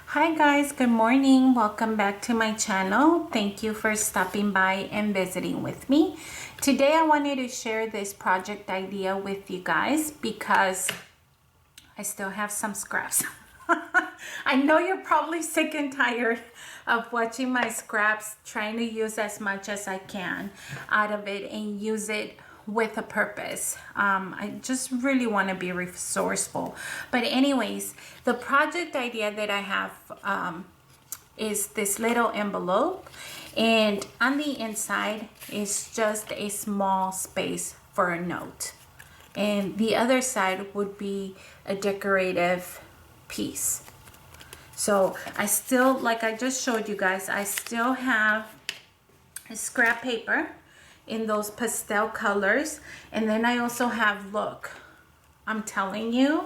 Hi guys, good morning. Welcome back to my channel. Thank you for stopping by and visiting with me. Today I wanted to share this project idea with you guys because I still have some scraps. I know you're probably sick and tired of watching my scraps, trying to use as much as I can out of it and use it with a purpose. I just really want to be resourceful. But anyways, the project idea that I have is this little envelope, and on the inside is just a small space for a note, and the other side would be a decorative piece. So I still, like I just showed you guys, I still have scrap paper in those pastel colors, and then I also have, look, I'm telling you,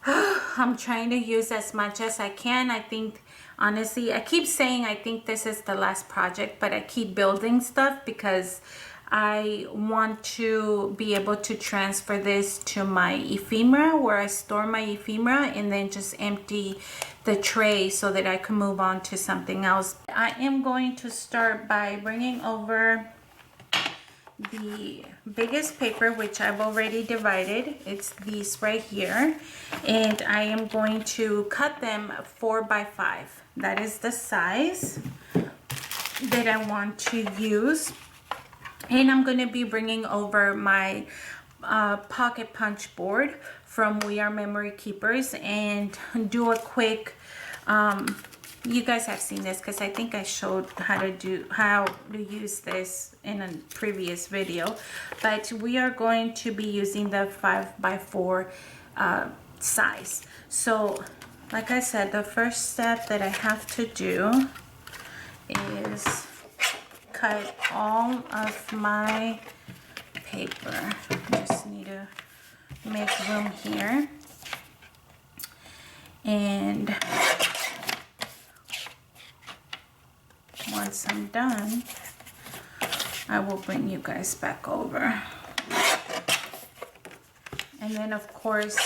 I'm trying to use as much as I can. I think, honestly, I keep saying I think this is the last project, but I keep building stuff because I want to be able to transfer this to my ephemera, where I store my ephemera, and then just empty the tray so that I can move on to something else. I am going to start by bringing over the biggest paper, which I've already divided. It's these right here, and I am going to cut them 4 by 5. That is the size that I want to use. And I'm going to be bringing over my pocket punch board from We Are Memory Keepers and do a quick, you guys have seen this because I think I showed how to use this in a previous video, but we are going to be using the 5 by 4 size. So like I said, the first step that I have to do is cut all of my paper. Just need to make room here, and once I'm done, I will bring you guys back over. And then of course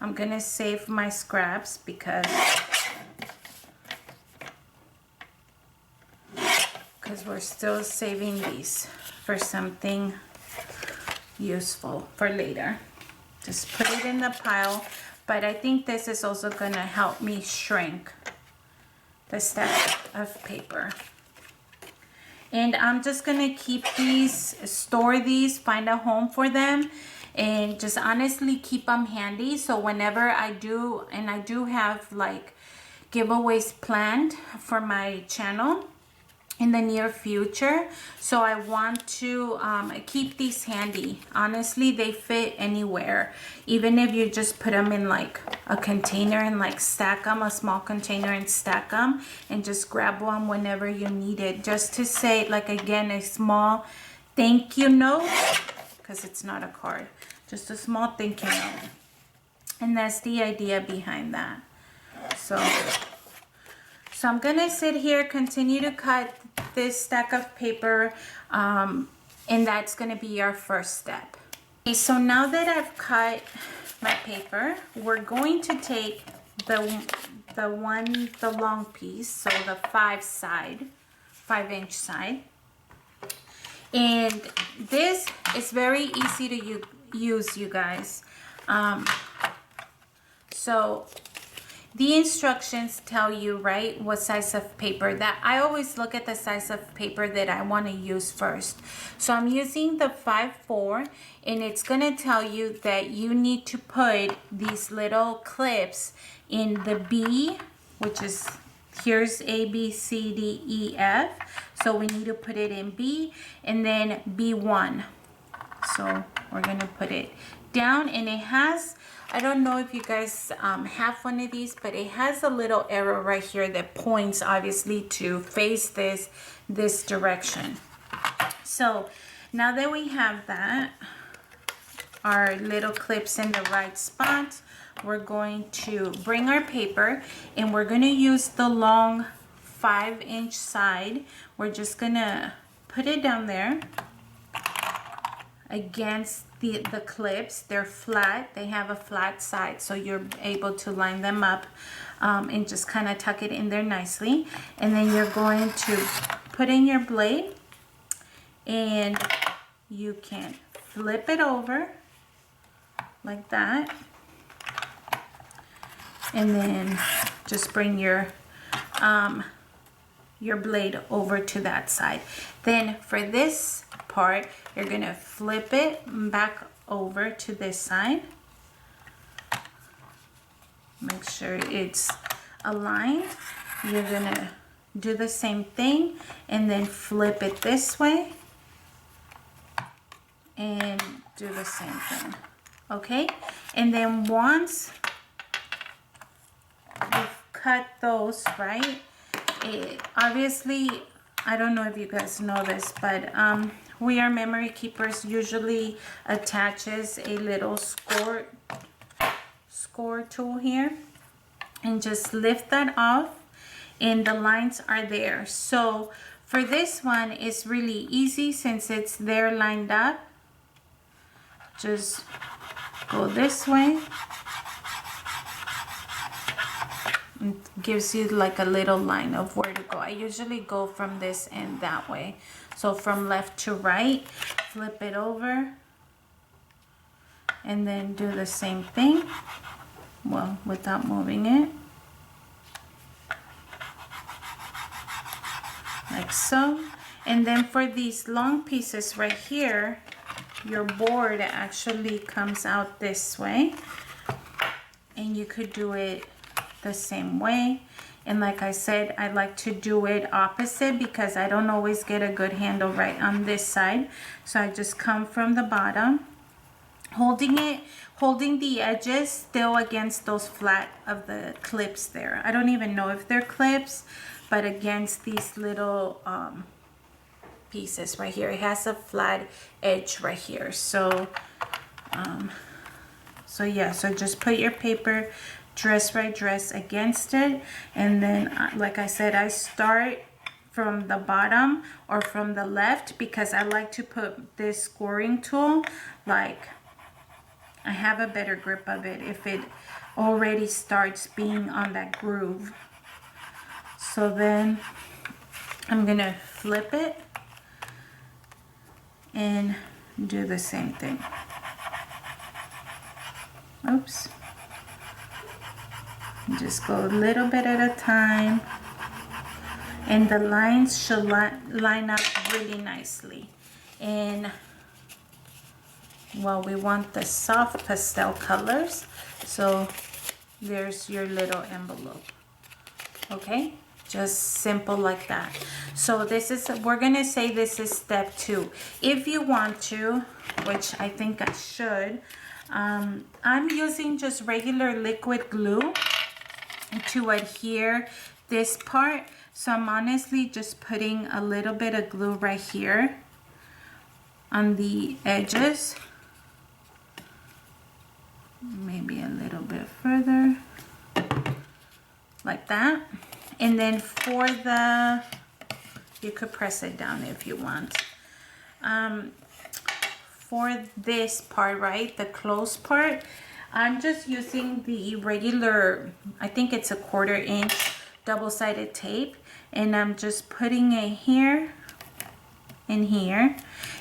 I'm gonna save my scraps because we're still saving these for something useful for later. Just put it in the pile, but I think this is also gonna help me shrink the stack of paper. And I'm just gonna keep these, store these, find a home for them, and just honestly keep them handy. So whenever I do, and I do have like giveaways planned for my channel in the near future, so I want to keep these handy. Honestly, they fit anywhere, even if you just put them in like a container and like stack them, a small container, and stack them and just grab one whenever you need it, just to say, like, again, a small thank you note, because it's not a card, just a small thank you note. And that's the idea behind that. So I'm gonna sit here, continue to cut this stack of paper, and that's gonna be our first step. Okay, so now that I've cut my paper, we're going to take the long piece, so the 5-inch side, and this is very easy to use, you guys. So the instructions tell you, right, what size of paper. That I always look at the size of paper that I want to use first. So I'm using the 5-4, and it's going to tell you that you need to put these little clips in the B, which is, here's A, B, C, D, E, F. So we need to put it in B, and then B1. So we're going to put it down, and it has, I don't know if you guys have one of these, but it has a little arrow right here that points obviously to face this direction. So now that we have that, our little clips in the right spot, we're going to bring our paper, and we're going to use the long 5-inch side. We're just going to put it down there against the clips. They're flat, they have a flat side, so you're able to line them up and just kind of tuck it in there nicely. And then you're going to put in your blade, and you can flip it over like that, and then just bring your blade over to that side. Then for this part, you're gonna flip it back over to this side. Make sure it's aligned. You're gonna do the same thing and then flip it this way and do the same thing. Okay, and then once you've cut those, right, obviously, I don't know if you guys know this, but We Are Memory Keepers usually attaches a little score tool here, and just lift that off and the lines are there. So for this one, it's really easy since it's there lined up. Just go this way. It gives you like a little line of where to go. I usually go from this end that way. So from left to right, flip it over, and then do the same thing. Well, without moving it. Like so. And then for these long pieces right here, your board actually comes out this way. And you could do it the same way. And like I said, I like to do it opposite because I don't always get a good handle right on this side. So I just come from the bottom, holding the edges still against those flat of the clips there. I don't even know if they're clips, but against these little pieces right here. It has a flat edge right here. So yeah, so just put your paper dress by dress against it, and then like I said, I start from the bottom or from the left because I like to put this scoring tool, like I have a better grip of it if it already starts being on that groove. So then I'm gonna flip it and do the same thing. Oops. Just go a little bit at a time, and the lines should line up really nicely. And well, we want the soft pastel colors, so there's your little envelope. Okay, just simple like that. So this is, we're gonna say this is step 2. If you want to, which I think I should, I'm using just regular liquid glue to adhere this part. So I'm honestly just putting a little bit of glue right here on the edges, maybe a little bit further like that. And then for the, you could press it down if you want. For this part, right, the close part, I'm just using the regular, I think it's a 1/4 inch double-sided tape, and I'm just putting it here and here.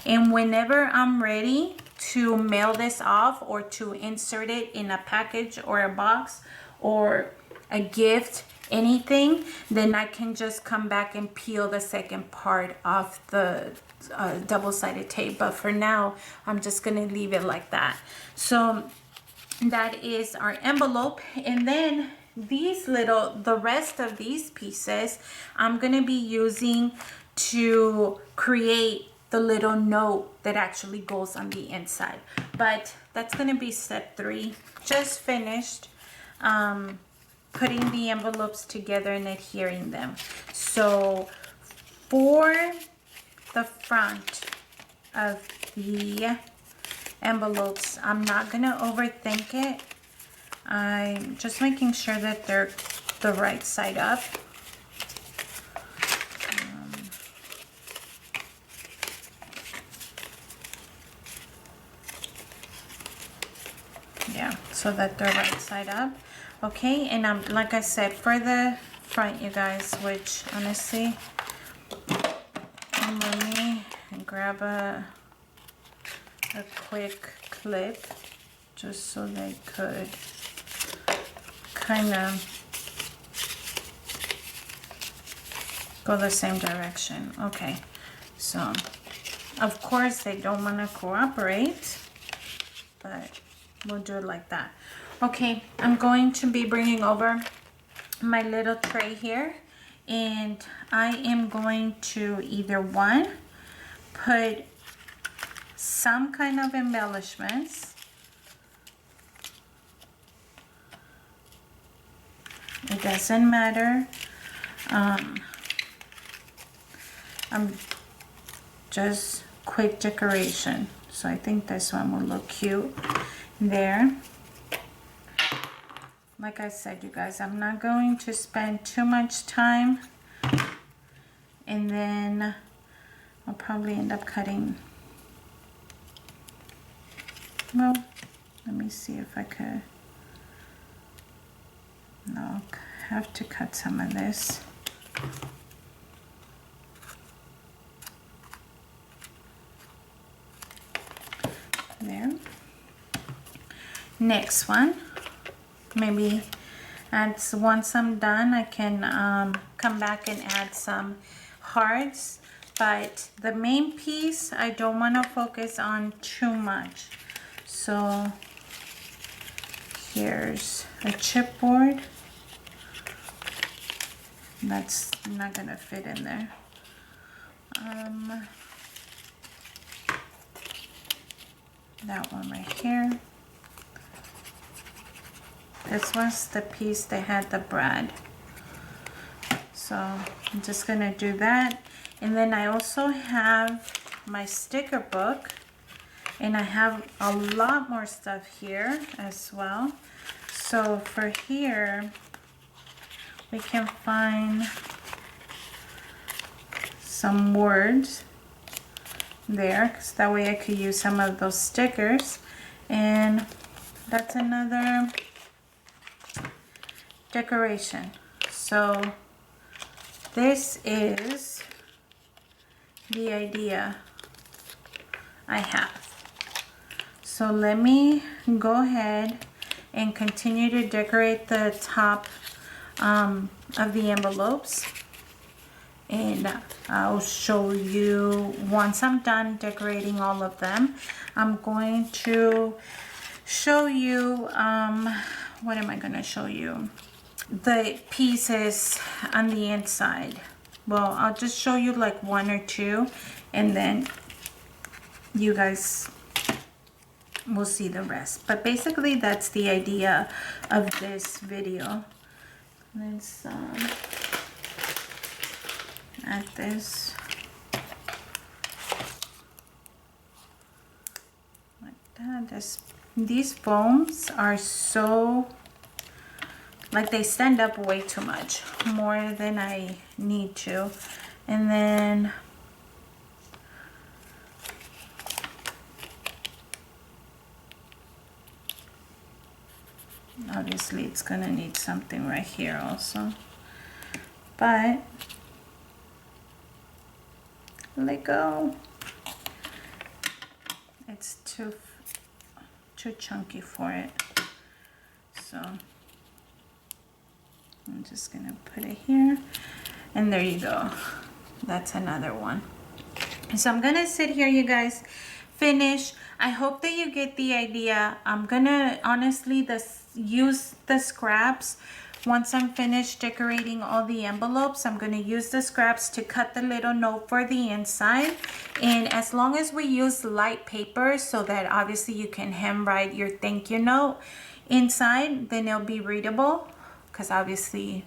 And whenever I'm ready to mail this off or to insert it in a package or a box or a gift, anything, then I can just come back and peel the second part off the double-sided tape. But for now, I'm just gonna leave it like that. So that is our envelope. And then these little, the rest of these pieces, I'm gonna be using to create the little note that actually goes on the inside. But that's gonna be step 3. Just finished putting the envelopes together and adhering them. So for the front of the envelopes, I'm not gonna overthink it. I'm just making sure that they're the right side up. Yeah, so that they're right side up. Okay, and like I said, for the front, you guys, which honestly, let me grab a quick clip just so they could kind of go the same direction. Okay, so of course they don't want to cooperate, but we'll do it like that. Okay, I'm going to be bringing over my little tray here, and I am going to either one, put some kind of embellishments. It doesn't matter. I'm just quick decoration. So I think this one will look cute there. Like I said, you guys, I'm not going to spend too much time, and then I'll probably end up cutting. Well, let me see if I could. No, I'll have to cut some of this. There. Next one. Maybe once I'm done, I can come back and add some hearts, but the main piece I don't want to focus on too much. So here's a chipboard. That's not gonna fit in there. That one right here. This was the piece that had the brad. So I'm just gonna do that. And then I also have my sticker book, and I have a lot more stuff here as well. So for here, we can find some words there, because that way I could use some of those stickers. And that's another decoration. So this is the idea I have. So let me go ahead and continue to decorate the top of the envelopes, and I'll show you once I'm done decorating all of them. I'm going to show you what am I going to show you? The pieces on the inside. Well, I'll just show you like one or two, and then you guys will see the rest. But basically that's the idea of this video. Let's add this like that. These foams are so, like, they stand up way too much, more than I need to. And then obviously it's gonna need something right here also, but let go. It's too chunky for it. So I'm just gonna put it here, and there you go. That's another one. So I'm gonna sit here, you guys, finish. I hope that you get the idea. I'm gonna honestly use the scraps. Once I'm finished decorating all the envelopes, I'm gonna use the scraps to cut the little note for the inside. And as long as we use light paper, so that obviously you can handwrite your thank you note inside, then it'll be readable, because obviously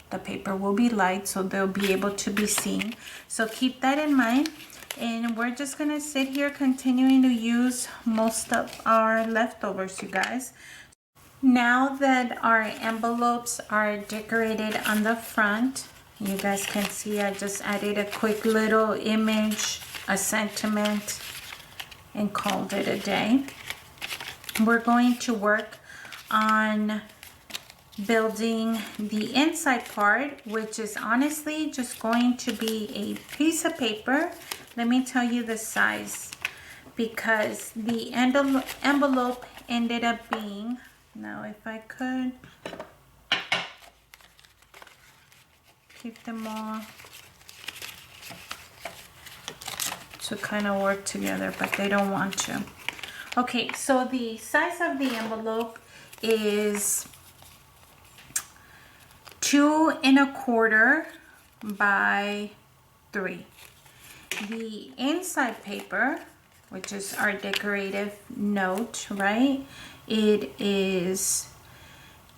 the paper will be light, so they'll be able to be seen. So keep that in mind. And we're just gonna sit here continuing to use most of our leftovers, you guys. Now that our envelopes are decorated on the front, you guys can see I just added a quick little image, a sentiment, and called it a day. We're going to work on building the inside part, which is honestly just going to be a piece of paper. Let me tell you the size, because the envelope ended up being, now if I could keep them all to kind of work together, but they don't want to. Okay, so the size of the envelope is 2 1/4 by 3. The inside paper, which is our decorative note, right? It is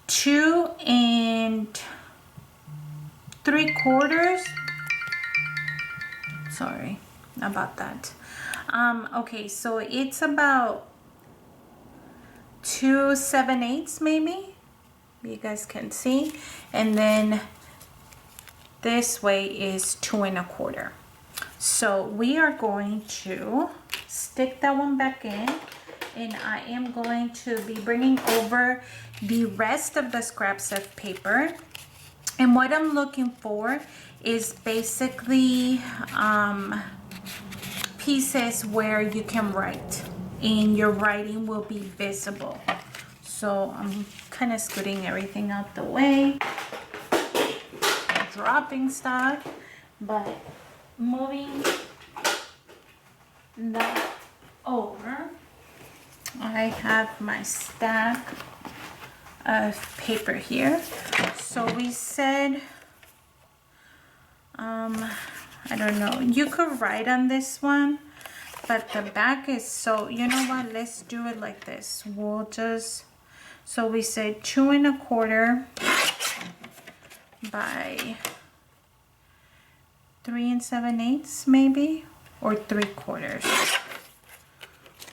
2 3/4. Sorry about that. Okay, so it's about 2 7/8 maybe. You guys can see. And then this way is 2 1/4. So we are going to stick that one back in, and I am going to be bringing over the rest of the scraps of paper. And what I'm looking for is basically pieces where you can write and your writing will be visible. So I'm kind of scooting everything out the way, dropping stuff, but moving that over. I have my stack of paper here. So we said, I don't know, you could write on this one, but the back is so, you know what, let's do it like this. We'll just, so we said 2 1/4 by 3 7/8 maybe, or 3/4.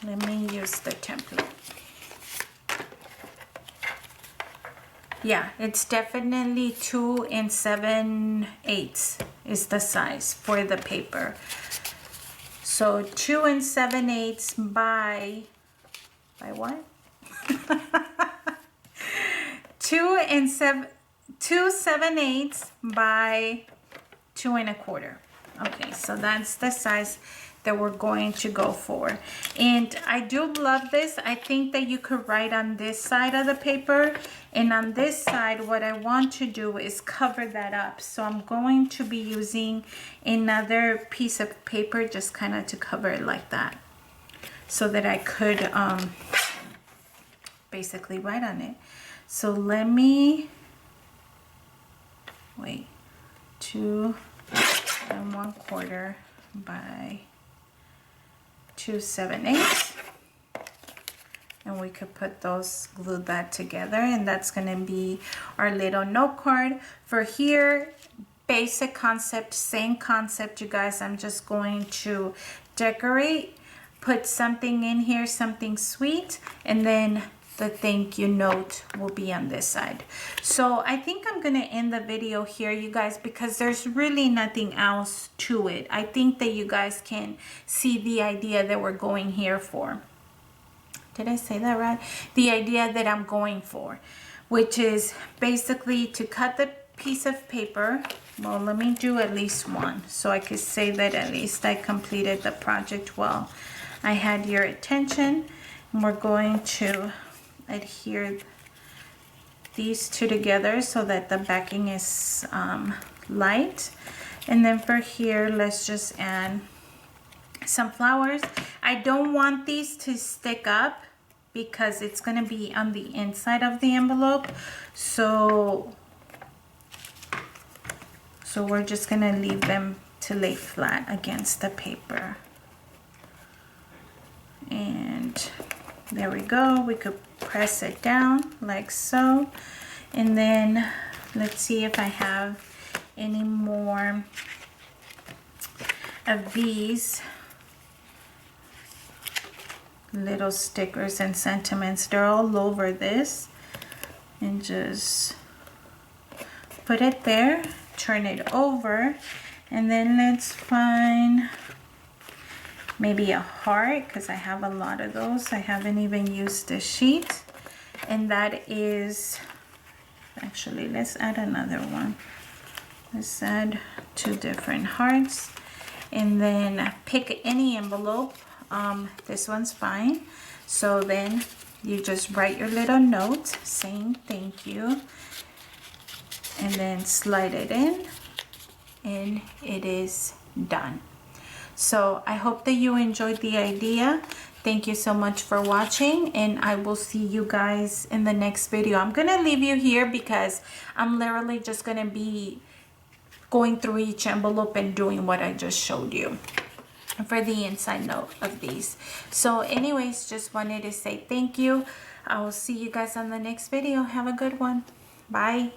Let me use the template. Yeah, it's definitely 2 7/8 is the size for the paper. So 2 7/8 by what? 2 7/8 by 2 1/4. Okay, so that's the size that we're going to go for. And I do love this. I think that you could write on this side of the paper, and on this side what I want to do is cover that up. So I'm going to be using another piece of paper just kind of to cover it like that, so that I could basically write on it. So let me wait, 2 1/4 by 2 7/8, and we could put those, glue that together, and that's going to be our little note card for here. Basic concept, same concept, you guys. I'm just going to decorate, put something in here, something sweet, and then the thank you note will be on this side. So I think I'm gonna end the video here, you guys, because there's really nothing else to it. I think that you guys can see the idea that we're going here for. Did I say that right? The idea that I'm going for, which is basically to cut the piece of paper. Well, let me do at least one, so I could say that at least I completed the project well. I had your attention, and we're going to adhere these two together so that the backing is light. And then for here, let's just add some flowers. I don't want these to stick up because it's going to be on the inside of the envelope, so we're just going to leave them to lay flat against the paper. And there we go. We could press it down like so. And then let's see if I have any more of these little stickers and sentiments. They're all over this. And just put it there, turn it over, and then let's find maybe a heart, because I have a lot of those. I haven't even used this sheet, and that is, if Actually, let's add another one. Let's add 2 different hearts, and then pick any envelope. This one's fine. So then you just write your little note saying thank you, and then slide it in, and it is done. So I hope that you enjoyed the idea. Thank you so much for watching, and I will see you guys in the next video. I'm gonna leave you here because I'm literally just gonna be going through each envelope and doing what I just showed you for the inside note of these. So anyways, just wanted to say thank you. I will see you guys on the next video. Have a good one. Bye.